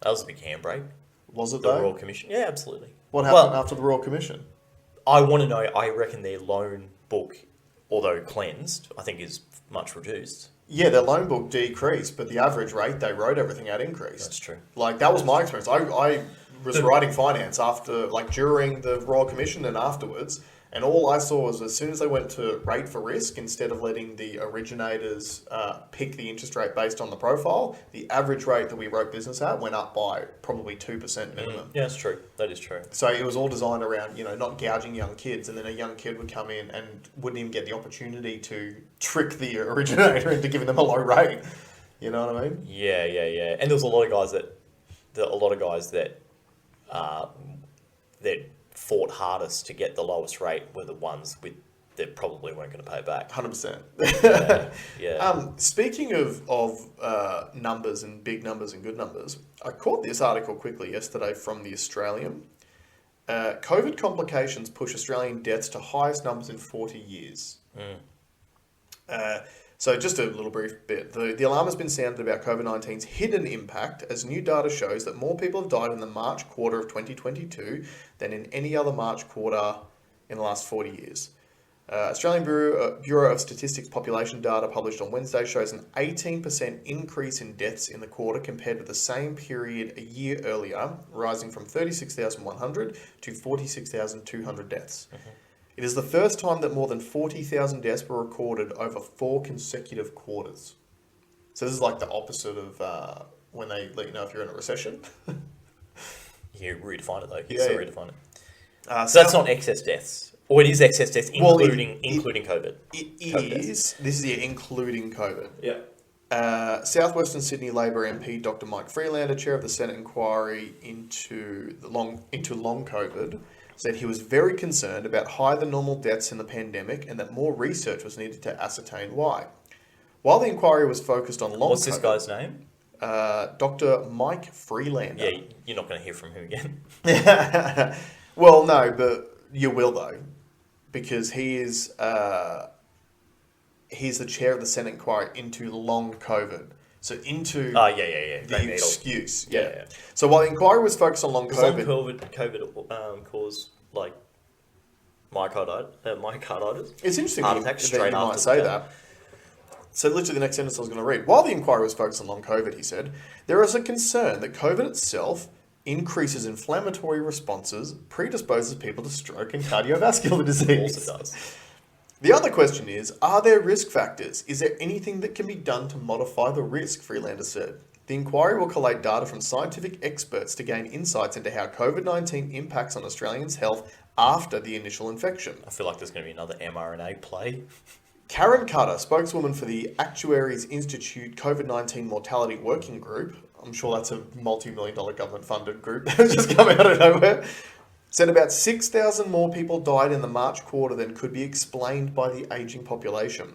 That was a big handbrake. Was it The though? Royal Commission. Yeah, absolutely. What happened after the Royal Commission? I want to know, I reckon their loan book, although cleansed, I think is much reduced. Yeah, their loan book decreased, but the average rate they wrote everything out increased. That's true. Like, that was my experience. I was writing finance after, like, during the Royal Commission and afterwards, and all I saw was as soon as they went to rate for risk, instead of letting the originators pick the interest rate based on the profile, the average rate that we wrote business at went up by probably 2% minimum. Yeah, that's true. That is true. So it was all designed around, you know, not gouging young kids, and then a young kid would come in and wouldn't even get the opportunity to trick the originator into giving them a low rate. You know what I mean? Yeah. And there was a lot of guys that fought hardest to get the lowest rate were the ones that probably weren't going to pay back. 100%. Yeah. Speaking of numbers and big numbers and good numbers, I caught this article quickly yesterday from The Australian. COVID complications push Australian deaths to highest numbers in 40 years. So just a little brief bit. The alarm has been sounded about COVID-19's hidden impact, as new data shows that more people have died in the March quarter of 2022 than in any other March quarter in the last 40 years. Australian Bureau of Statistics population data published on Wednesday shows an 18% increase in deaths in the quarter compared with the same period a year earlier, rising from 36,100 to 46,200 deaths. It is the first time that more than 40,000 deaths were recorded over 4 consecutive quarters. So this is like the opposite of when they let you know if you're in a recession. You redefine it though. You Yeah, still yeah. redefine it. So that's not excess deaths. Or it is excess deaths, including COVID. It is. This is including COVID. Yeah. Southwestern Sydney Labor MP Dr. Mike Freelander, chair of the Senate inquiry into long COVID, said he was very concerned about higher than normal deaths in the pandemic and that more research was needed to ascertain why. While the inquiry was focused on long What's this COVID, guy's name? Dr. Mike Freelander. Yeah, you're not going to hear from him again. Well, no, but you will though, because he's the chair of the Senate inquiry into long COVID. So into Oh, yeah. the excuse. Yeah. So while the inquiry was focused on long Long COVID, COVID cause like myocarditis. it's interesting Heart that attack you straight might after say the- that. So literally the next sentence I was going to read. While the inquiry was focused on long COVID, he said, there is a concern that COVID itself increases inflammatory responses, predisposes people to stroke and cardiovascular disease. Of course it does. The other question is, are there risk factors? Is there anything that can be done to modify the risk, Freelander said. The inquiry will collate data from scientific experts to gain insights into how COVID-19 impacts on Australians' health after the initial infection. I feel like there's going to be another mRNA play. Karen Cutter, spokeswoman for the Actuaries Institute COVID-19 Mortality Working Group, I'm sure that's a multi-million-dollar government-funded group that's just come out of nowhere, said about 6,000 more people died in the March quarter than could be explained by the ageing population.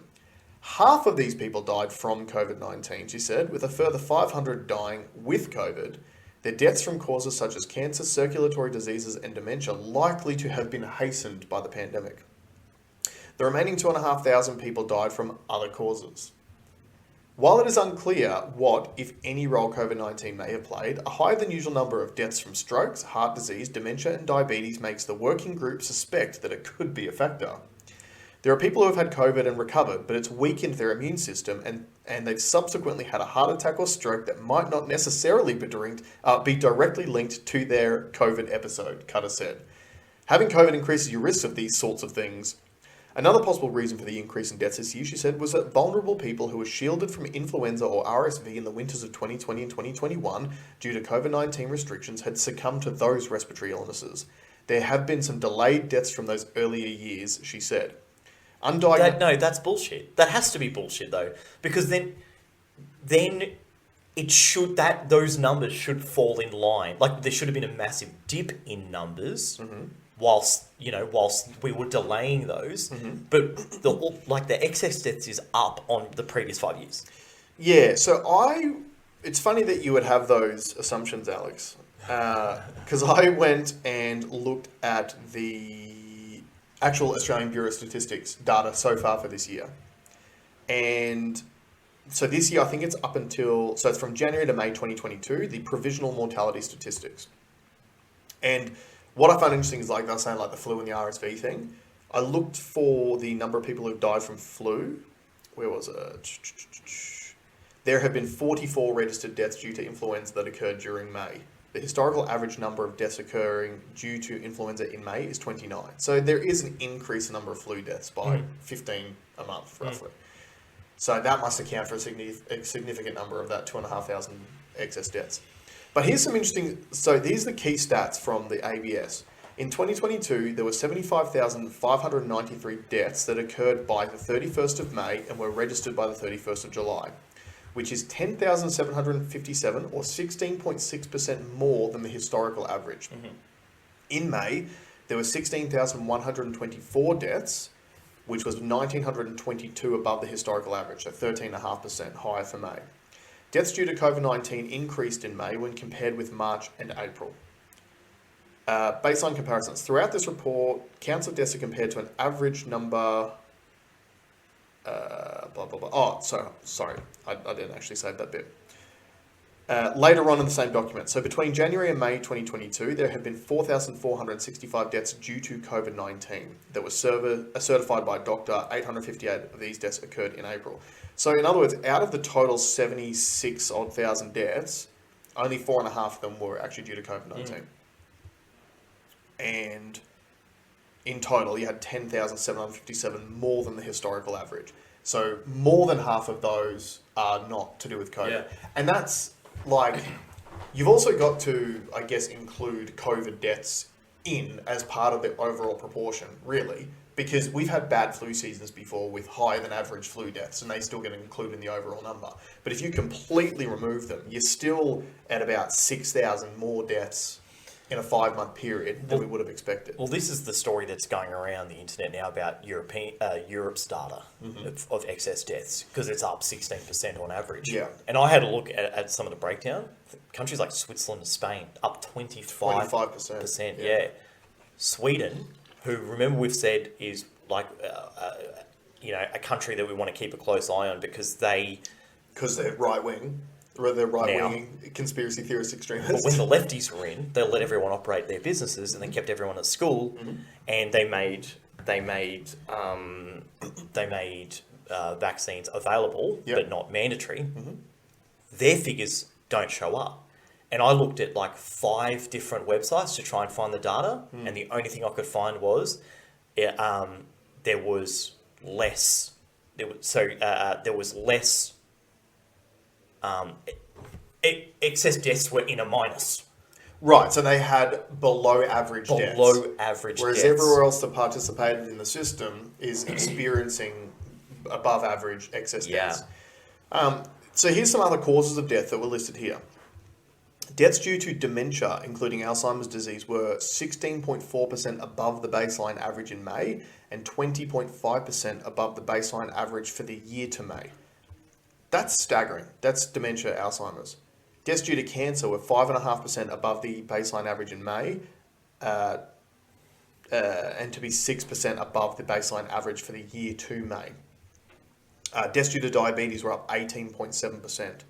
Half of these people died from COVID-19, she said, with a further 500 dying with COVID. Their deaths from causes such as cancer, circulatory diseases, and dementia likely to have been hastened by the pandemic. The remaining 2,500 people died from other causes. While it is unclear what, if any, role COVID-19 may have played, a higher than usual number of deaths from strokes, heart disease, dementia, and diabetes makes the working group suspect that it could be a factor. There are people who have had COVID and recovered, but it's weakened their immune system and they've subsequently had a heart attack or stroke that might not necessarily be directly linked to their COVID episode, Cutter said. Having COVID increases your risk of these sorts of things. Another possible reason for the increase in deaths this year, she said, was that vulnerable people who were shielded from influenza or RSV in the winters of 2020 and 2021 due to COVID-19 restrictions had succumbed to those respiratory illnesses. There have been some delayed deaths from those earlier years, she said. No, that's bullshit. That has to be bullshit though, because then it should those numbers should fall in line. Like there should have been a massive dip in numbers. Mm-hmm. Whilst we were delaying those, but the excess deaths is up on the previous 5 years. Yeah, it's funny that you would have those assumptions, Alex, because I went and looked at the actual Australian Bureau of Statistics data so far for this year, and so this year I think it's it's from January to May 2022, the provisional mortality statistics, and what I found interesting is, like I was saying, like the flu and the RSV thing. I looked for the number of people who died from flu. Where was it? There have been 44 registered deaths due to influenza that occurred during May. The historical average number of deaths occurring due to influenza in May is 29. So there is an increase in number of flu deaths by 15 a month, roughly. So that must account for a significant number of that 2,500 excess deaths. But here's some interesting, so these are the key stats from the ABS. In 2022, there were 75,593 deaths that occurred by the 31st of May and were registered by the 31st of July, which is 10,757 or 16.6% more than the historical average. Mm-hmm. In May, there were 16,124 deaths, which was 1,922 above the historical average, so 13.5% higher for May. Deaths due to COVID-19 increased in May when compared with March and April. Baseline comparisons. Throughout this report, counts of deaths are compared to an average number... Oh, sorry. I didn't actually save that bit. Later on in the same document. So between January and May 2022, there have been 4,465 deaths due to COVID-19 that were certified by a doctor. 858 of these deaths occurred in April. So in other words, out of the total 76,000 deaths, only 4.5 of them were actually due to COVID-19. And in total, you had 10,757 more than the historical average. So more than half of those are not to do with COVID. Yeah. And that's like, you've also got to, I guess, include COVID deaths in as part of the overall proportion, really. Because we've had bad flu seasons before with higher than average flu deaths, and they still get included in the overall number. But if you completely remove them, you're still at about 6,000 more deaths in a 5-month period than we would have expected. Well, this is the story that's going around the internet now about Europe's data of excess deaths, because it's up 16% on average. Yeah. And I had a look at some of the breakdown. Countries like Switzerland and Spain, up 25%. Yeah. Sweden, who, remember we've said, is like a country that we want to keep a close eye on because they're right-wing. They're right-wing conspiracy theorist extremists. But when the lefties were in, they let everyone operate their businesses and they kept everyone at school, and they made vaccines available but not mandatory. Their figures don't show up. And I looked at like 5 different websites to try and find the data, and the only thing I could find was there was less. There was less. Excess deaths were in a minus. Right, so they had below average deaths. Below average whereas deaths. everywhere else that participated in the system is experiencing above average excess deaths. So here's some other causes of death that were listed here. Deaths due to dementia, including Alzheimer's disease, were 16.4% above the baseline average in May and 20.5% above the baseline average for the year to May. That's staggering. That's dementia, Alzheimer's. Deaths due to cancer were 5.5% above the baseline average in May, and to be 6% above the baseline average for the year to May. Deaths due to diabetes were up 18.7%.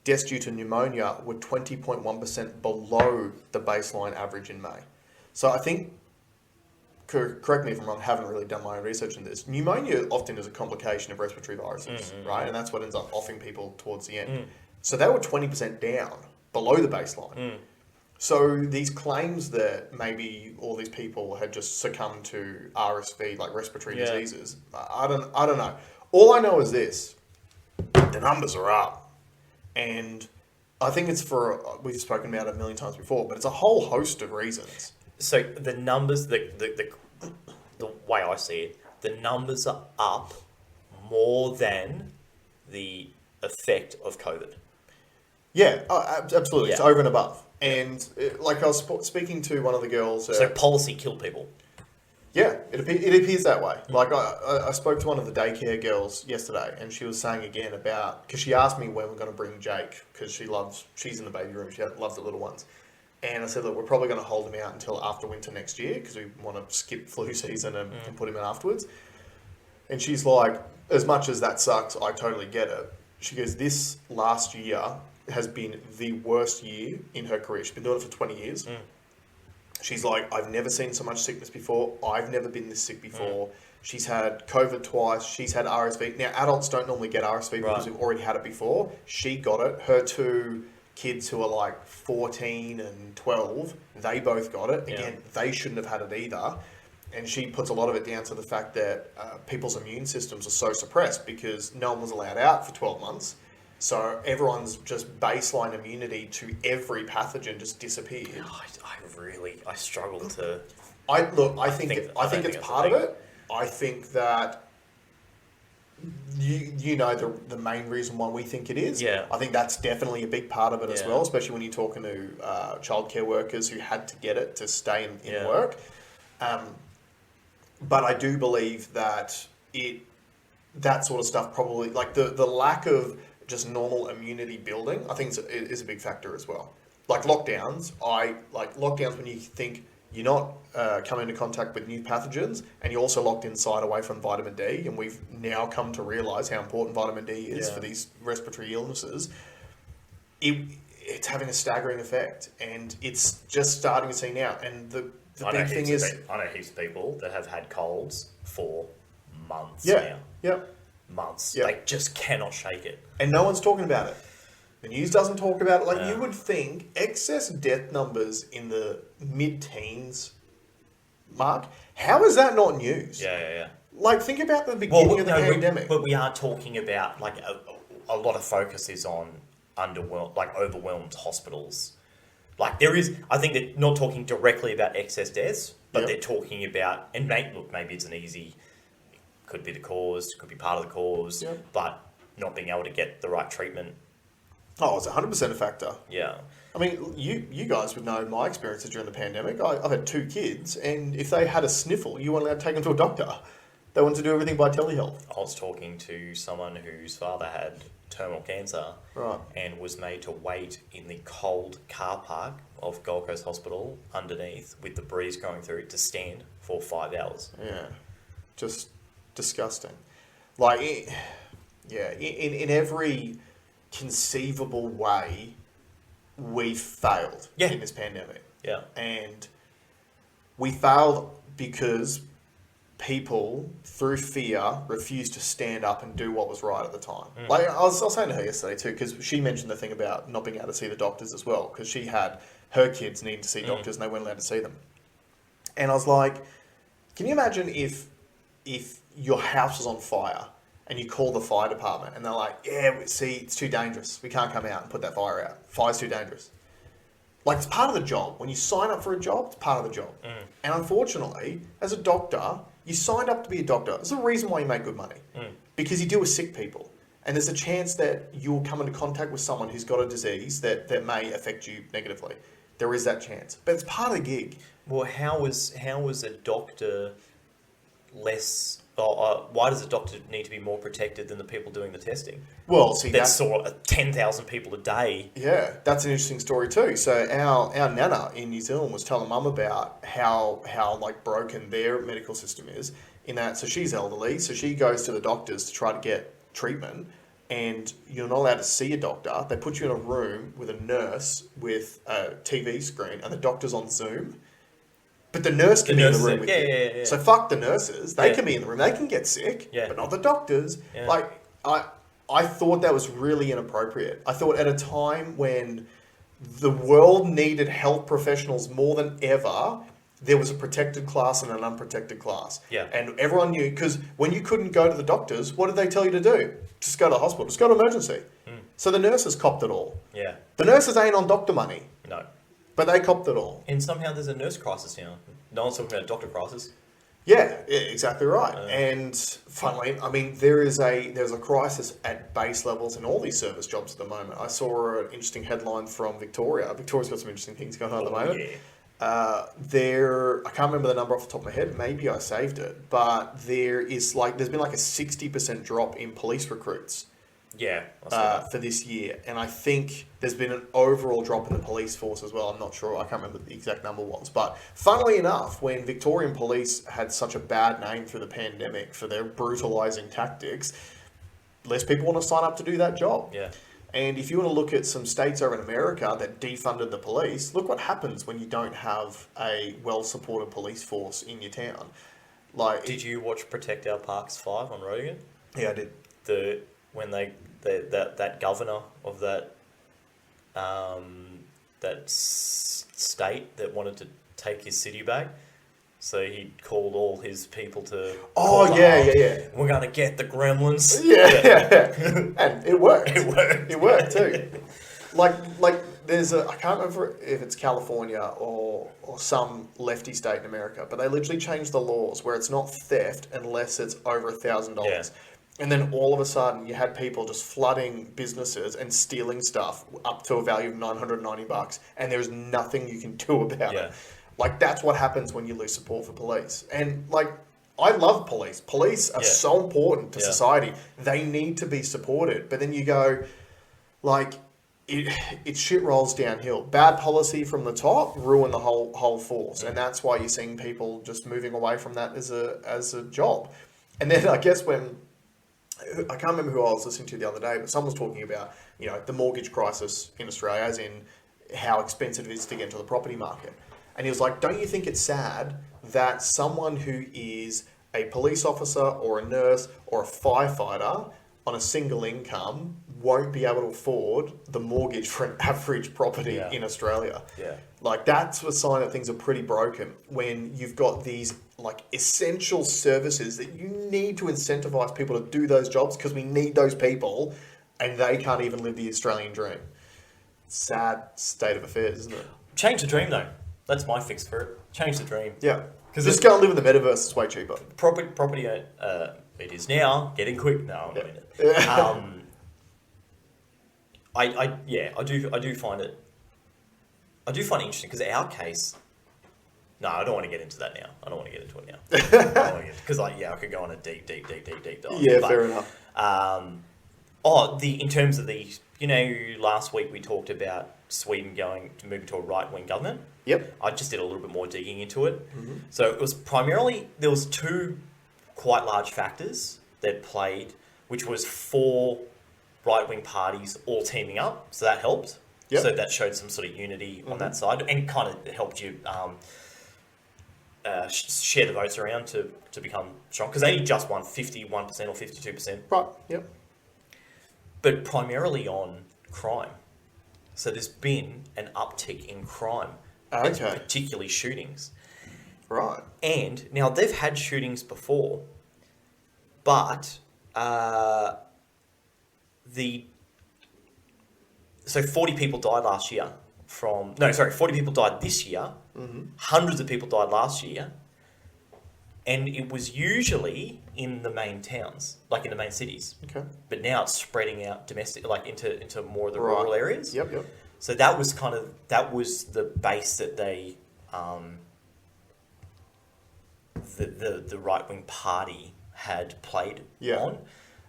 Deaths due to pneumonia were 20.1% below the baseline average in May. So I think, correct me if I'm wrong, I haven't really done my own research on this. Pneumonia often is a complication of respiratory viruses, right? And that's what ends up offing people towards the end. So they were 20% down, below the baseline. So these claims that maybe all these people had just succumbed to RSV, like respiratory diseases, I don't know. All I know is this: the numbers are up. And I think it's we've spoken about it a million times before, but it's a whole host of reasons. So the numbers, the way I see it, the numbers are up more than the effect of COVID. Yeah, absolutely. Yeah. It's over and above. And like I was speaking to one of the girls. So policy killed people. Yeah, it appears that way. Like I spoke to one of the daycare girls yesterday, and she was saying again about, because she asked me when we're going to bring Jake, because she's in the baby room, she loves the little ones. And I said, look, we're probably going to hold him out until after winter next year, because we want to skip flu season and put him in afterwards. And she's like, as much as that sucks, I totally get it. She goes, this last year has been the worst year in her career. She's been doing it for 20 years. She's like, I've never seen so much sickness before. I've never been this sick before. She's had COVID twice. She's had RSV. Now, adults don't normally get RSV because we've already had it before. She got it. Her 2 kids who are like 14 and 12, they both got it. Again, they shouldn't have had it either. And she puts a lot of it down to the fact that people's immune systems are so suppressed because no one was allowed out for 12 months. So everyone's just baseline immunity to every pathogen just disappeared. I struggle to. I think it's part of it. I think that you know the main reason why we think it is. Yeah. I think that's definitely a big part of it as well, especially when you're talking to childcare workers who had to get it to stay in work. But I do believe that that sort of stuff probably, like the lack of just normal immunity building, I think is a big factor as well. Like lockdowns, when you think you're not coming into contact with new pathogens and you're also locked inside away from vitamin D, and we've now come to realise how important vitamin D is for these respiratory illnesses. It's having a staggering effect, and it's just starting to see now. And the big thing is, I know heaps of people that have had colds for months now. Months. Yep. They just cannot shake it. And no one's talking about it. The news doesn't talk about it. Like, you would think excess death numbers in the mid-teens mark, how is that not news? Yeah. Like, think about the beginning of the pandemic. But we are talking about, like, a lot of focus is on overwhelmed hospitals. Like, there is, I think they're not talking directly about excess deaths, but they're talking about, and maybe it's an easy, could be the cause, could be part of the cause, but not being able to get the right treatment. Oh, it's 100% a factor. Yeah. I mean, you guys would know my experiences during the pandemic. I've had 2 kids, and if they had a sniffle, you weren't allowed to take them to a doctor. They wanted to do everything by telehealth. I was talking to someone whose father had terminal cancer and was made to wait in the cold car park of Gold Coast Hospital underneath with the breeze going through to stand for 5 hours. Yeah. Just disgusting. Like, in every conceivable way, we failed in this pandemic. Yeah. And we failed because people, through fear, refused to stand up and do what was right at the time. Like I was saying to her yesterday too, because she mentioned the thing about not being able to see the doctors as well, because she had her kids needing to see doctors and they weren't allowed to see them. And I was like, can you imagine if your house was on fire and you call the fire department and they're like, yeah, see, it's too dangerous. We can't come out and put that fire out. Fire's too dangerous. Like, it's part of the job. When you sign up for a job, it's part of the job. And unfortunately, as a doctor, you signed up to be a doctor. There's a reason why you make good money. Because you deal with sick people. And there's a chance that you'll come into contact with someone who's got a disease that may affect you negatively. There is that chance. But it's part of the gig. Well, how is a doctor less... why does a doctor need to be more protected than the people doing the testing? Well, see, that saw 10,000 people a day. Yeah, that's an interesting story too. So our nana in New Zealand was telling mum about how like broken their medical system is. In that, so she's elderly, so she goes to the doctors to try to get treatment, and you're not allowed to see a doctor. They put you in a room with a nurse with a TV screen, and the doctor's on Zoom. But the nurse can be in the room with you. Yeah. So fuck the nurses. They can be in the room. They can get sick, but not the doctors. Yeah. Like, I thought that was really inappropriate. I thought at a time when the world needed health professionals more than ever, there was a protected class and an unprotected class. Yeah. And everyone knew, because when you couldn't go to the doctors, what did they tell you to do? Just go to the hospital. Just go to emergency. So the nurses copped it all. Yeah. The nurses ain't on doctor money. No. But they copped it all. And somehow there's a nurse crisis now. No one's talking about a doctor crisis. Yeah, exactly right. And funnily, I mean, there's a crisis at base levels in all these service jobs at the moment. I saw an interesting headline from Victoria. Victoria's got some interesting things going on at the moment. Yeah. I can't remember the number off the top of my head. Maybe I saved it, but there's been like a 60% drop in police recruits. Yeah, for this year, and I think there's been an overall drop in the police force as well. I'm not sure. I can't remember what the exact number was, but funnily enough, when Victorian police had such a bad name through the pandemic for their brutalising tactics, less people want to sign up to do that job. Yeah. And if you want to look at some states over in America that defunded the police, look what happens when you don't have a well-supported police force in your town. Like, did you watch Protect Our Parks 5 on Rogan? Yeah, I did. When that governor of that state that wanted to take his city back, so he called all his people to. Oh yeah. We're gonna get the gremlins. Yeah. And it worked. It worked too. Like there's I can't remember if it's California or some lefty state in America, but they literally changed the laws where it's not theft unless it's over $1,000. Yeah. And then all of a sudden, you had people just flooding businesses and stealing stuff up to a value of $990, and there's nothing you can do about it. Like, that's what happens when you lose support for police. And, like, I love police. Police are so important to society. They need to be supported. But then you go, like, it shit rolls downhill. Bad policy from the top ruin the whole force. And that's why you're seeing people just moving away from that as a job. And then I guess when... I can't remember who I was listening to the other day, but someone was talking about, the mortgage crisis in Australia, as in how expensive it is to get into the property market. And he was like, don't you think it's sad that someone who is a police officer or a nurse or a firefighter on a single income won't be able to afford the mortgage for an average property in Australia? Yeah. Like, that's a sign that things are pretty broken when you've got these like essential services that you need to incentivize people to do those jobs because we need those people and they can't even live the Australian dream. Sad state of affairs, isn't it? Change the dream though. That's my fix for it. Change the dream. Yeah. Because just go and live in the metaverse, it's way cheaper. Property, it is now getting quick. No, I'm mean it. I do find it interesting because our case. No, I don't want to get into that now. I don't want to get into it now. Because I could go on a deep dive. Yeah, fair enough. In terms of the, last week we talked about Sweden moving to a right-wing government. Yep. I just did a little bit more digging into it. Mm-hmm. So it was primarily, there was two quite large factors that played, which was 4 right-wing parties all teaming up. So that helped. Yep. So that showed some sort of unity on that side and kind of helped you share the votes around to become strong, because they only just won 51% or 52%, Right. Yep. but primarily on crime. So there's been an uptick in crime, Okay. particularly shootings. Right. And now they've had shootings before, but so 40 people died last year 40 people died this year. Mm-hmm. Hundreds of people died last year. And it was usually in the main towns, like in the main cities. Okay. But now it's spreading out into more of the Right. rural areas. Yep. Yep. So that was the base that they the right wing party had played Yeah. on.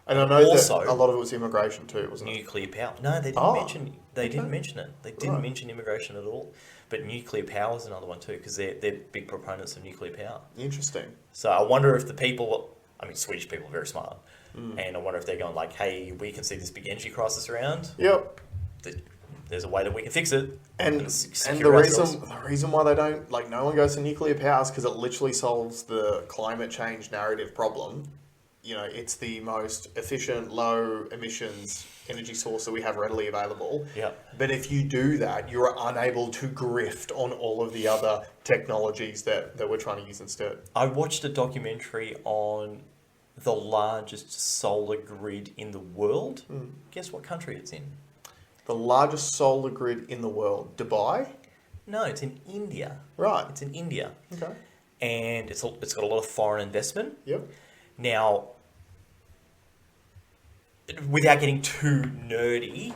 And I know Also, that a lot of it was immigration too, wasn't it? nuclear power. No, they didn't Oh, mention. They didn't okay. mention it. They didn't Right. mention immigration at all. But nuclear power is another one too, because they're big proponents of nuclear power. Interesting. So I wonder if the people. I mean, Swedish people are very smart, Mm. and I wonder if they're going like, "Hey, we can see this big energy crisis around. Yep. There's a way that we can fix it." And secure the ourselves. reason why they don't, like, no one goes to nuclear power is because it literally solves the climate change narrative problem. You know, it's the most efficient, low emissions energy source that we have readily available. Yeah. But if you do that, you're unable to grift on all of the other technologies that we're trying to use instead. I watched a documentary on the largest solar grid in the world. Guess what country it's in? The largest solar grid in the world, Dubai? No, it's in India. Right. It's in India. Okay. And it's got a lot of foreign investment. Yep. Now, without getting too nerdy,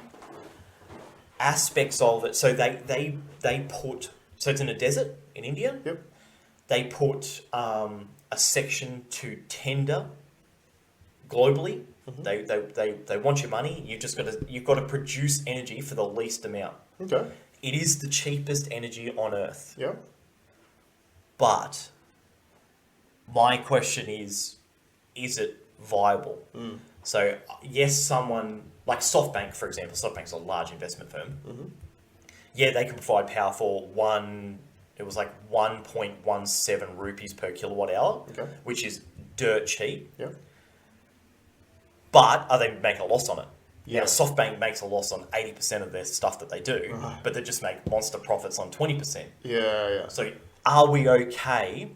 aspects of it. So they put. So it's in a desert in India. Yep. They put a section to tender globally. Mm-hmm. They want your money. You've got to produce energy for the least amount. Okay. It is the cheapest energy on Earth. Yep. But my question is it viable? Mm. So yes, someone like SoftBank, for example. SoftBank's a large investment firm. Mm-hmm. Yeah, they can provide power for 1.17 rupees per kilowatt hour, Okay. which is dirt cheap. Yep. But are they making a loss on it? Yeah. Now, SoftBank makes a loss on 80% of their stuff that they do, Right. but they just make monster profits on 20%. Yeah. So are we okay?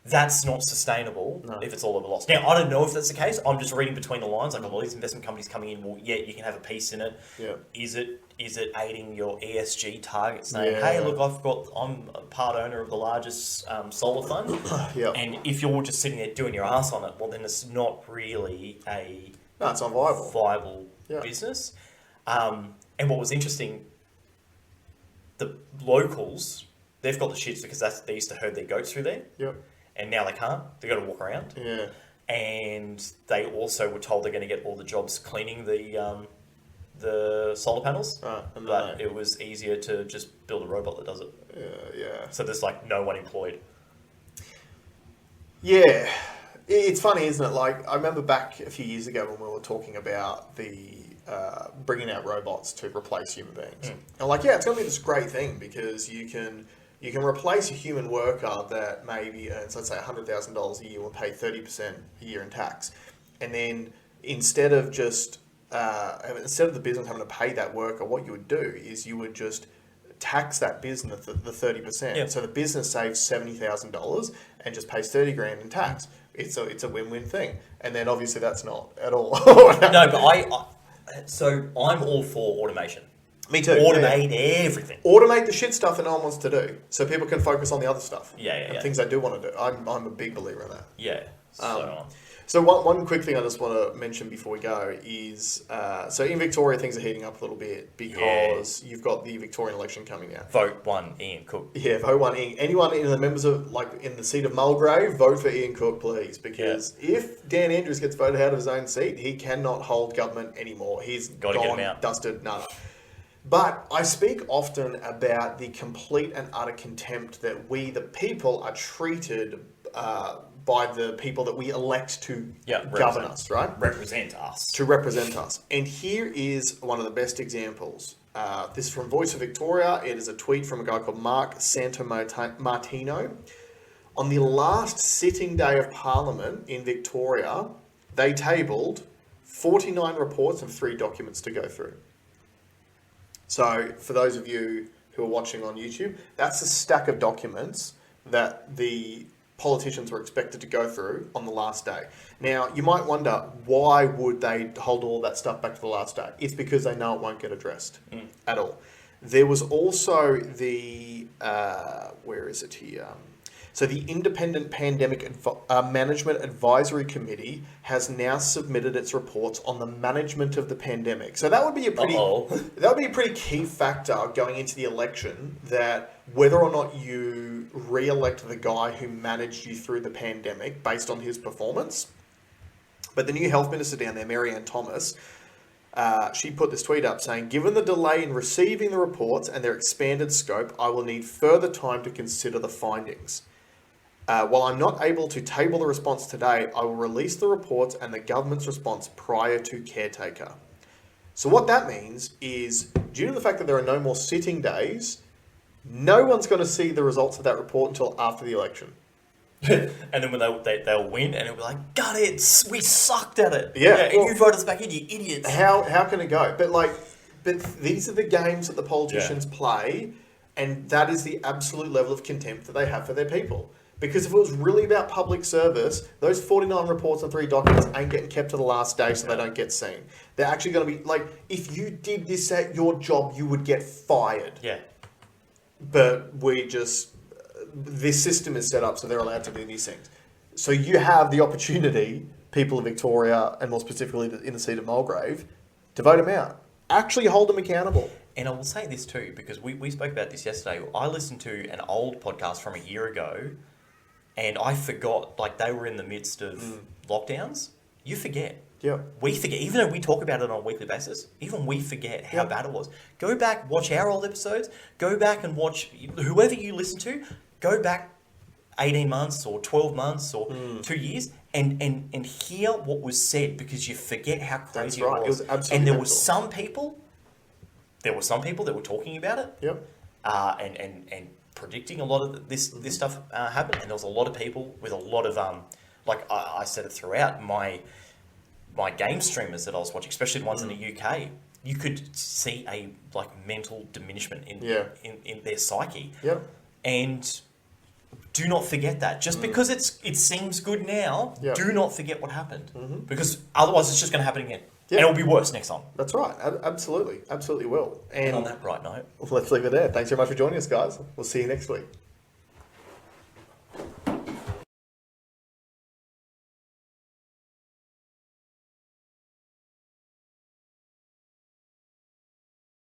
That's not sustainable if it's all over loss. Now, I don't know if that's the case. I'm just reading between the lines. Like, all these investment companies coming in, well, yeah, you can have a piece in it. Yeah. Is it aiding your ESG target? Saying, Yeah. hey, look, I'm a part owner of the largest solar fund. Yeah. And if you're just sitting there doing your ass on it, well, then it's not really a No, it's not viable. Yeah. business. And what was interesting, the locals, they've got the shits because they used to herd their goats through there. Yep. And now they can't. They've got to walk around. Yeah. And they also were told they're going to get all the jobs cleaning the solar panels. Right. And But it was easier to just build a robot that does it. yeah. So there's like no one employed. Yeah. It's funny, isn't it? Like, I remember back a few years ago when we were talking about the bringing out robots to replace human beings. And like, yeah, it's going to be this great thing because you can replace a human worker that maybe earns, let's say, $100,000 a year and pay 30% a year in tax. And then instead of the business having to pay that worker, what you would do is you would just tax that business the 30%. Yep. So the business saves $70,000 and just pays $30,000 in tax. It's a win-win thing. And then obviously that's not at all. No, but so I'm all for automation. Me too. Automate everything. Automate the shit stuff that no one wants to do, so people can focus on the other stuff. Yeah. Things they do want to do. I'm a big believer in that. Yeah. So one quick thing I just want to mention before we go is, so in Victoria things are heating up a little bit because you've got the Victorian election coming out. Vote 1, Ian Cook. Yeah, vote 1 Ian. Anyone in the members of, like, in the seat of Mulgrave, vote for Ian Cook, please. Because if Dan Andrews gets voted out of his own seat, he cannot hold government anymore. He's Gotta get him out. Dusted, nada. But I speak often about the complete and utter contempt that we, the people, are treated by the people that we elect to govern us, right? Represent us. To represent us. And here is one of the best examples. This is from Voice of Victoria. It is a tweet from a guy called Mark Santomartino. On the last sitting day of Parliament in Victoria, they tabled 49 reports and 3 documents to go through. So, for those of you who are watching on YouTube, that's a stack of documents that the politicians were expected to go through on the last day. Now, you might wonder, why would they hold all that stuff back to the last day? It's because they know it won't get addressed at all. There was also the, where is it here? So the Independent Pandemic Management Advisory Committee has now submitted its reports on the management of the pandemic. So that would be a pretty key factor going into the election, that whether or not you re-elect the guy who managed you through the pandemic based on his performance. But the new health minister down there, Mary Ann Thomas, she put this tweet up saying, given the delay in receiving the reports and their expanded scope, I will need further time to consider the findings. While I'm not able to table the response today, I will release the reports and the government's response prior to caretaker. So what that means is, due to the fact that there are no more sitting days, no one's going to see the results of that report until after the election. And then when they'll win, and it'll be like, got it, we sucked at it. Yeah, and you voted us back in, you idiots. How can it go? But these are the games that the politicians play, and that is the absolute level of contempt that they have for their people. Because if it was really about public service, those 49 reports and 3 documents ain't getting kept to the last day so they don't get seen. They're actually going to be, like, if you did this at your job, you would get fired. Yeah. But this system is set up so they're allowed to do these things. So you have the opportunity, people of Victoria, and more specifically in the seat of Mulgrave, to vote them out. Actually hold them accountable. And I will say this too, because we spoke about this yesterday. I listened to an old podcast from a year ago, and I forgot, like, they were in the midst of lockdowns. You forget. Yeah. We forget, even though we talk about it on a weekly basis, even we forget how bad it was. Go back, watch our old episodes, go back and watch whoever you listen to, go back 18 months or 12 months or 2 years and hear what was said, because you forget how crazy it was. It was absolutely and there mental. were some people that were talking about it. Yep. And predicting a lot of this stuff happen, and there was a lot of people with a lot of like I said it throughout my game streamers that I was watching, especially the ones in the UK. You could see a mental diminishment in their psyche. Yep. And do not forget that. Just because it seems good now, do not forget what happened, because otherwise it's just going to happen again. Yeah. And it'll be worse next time. That's right. Absolutely. Absolutely will. And on that bright note, let's leave it there. Thanks very much for joining us, guys. We'll see you next week.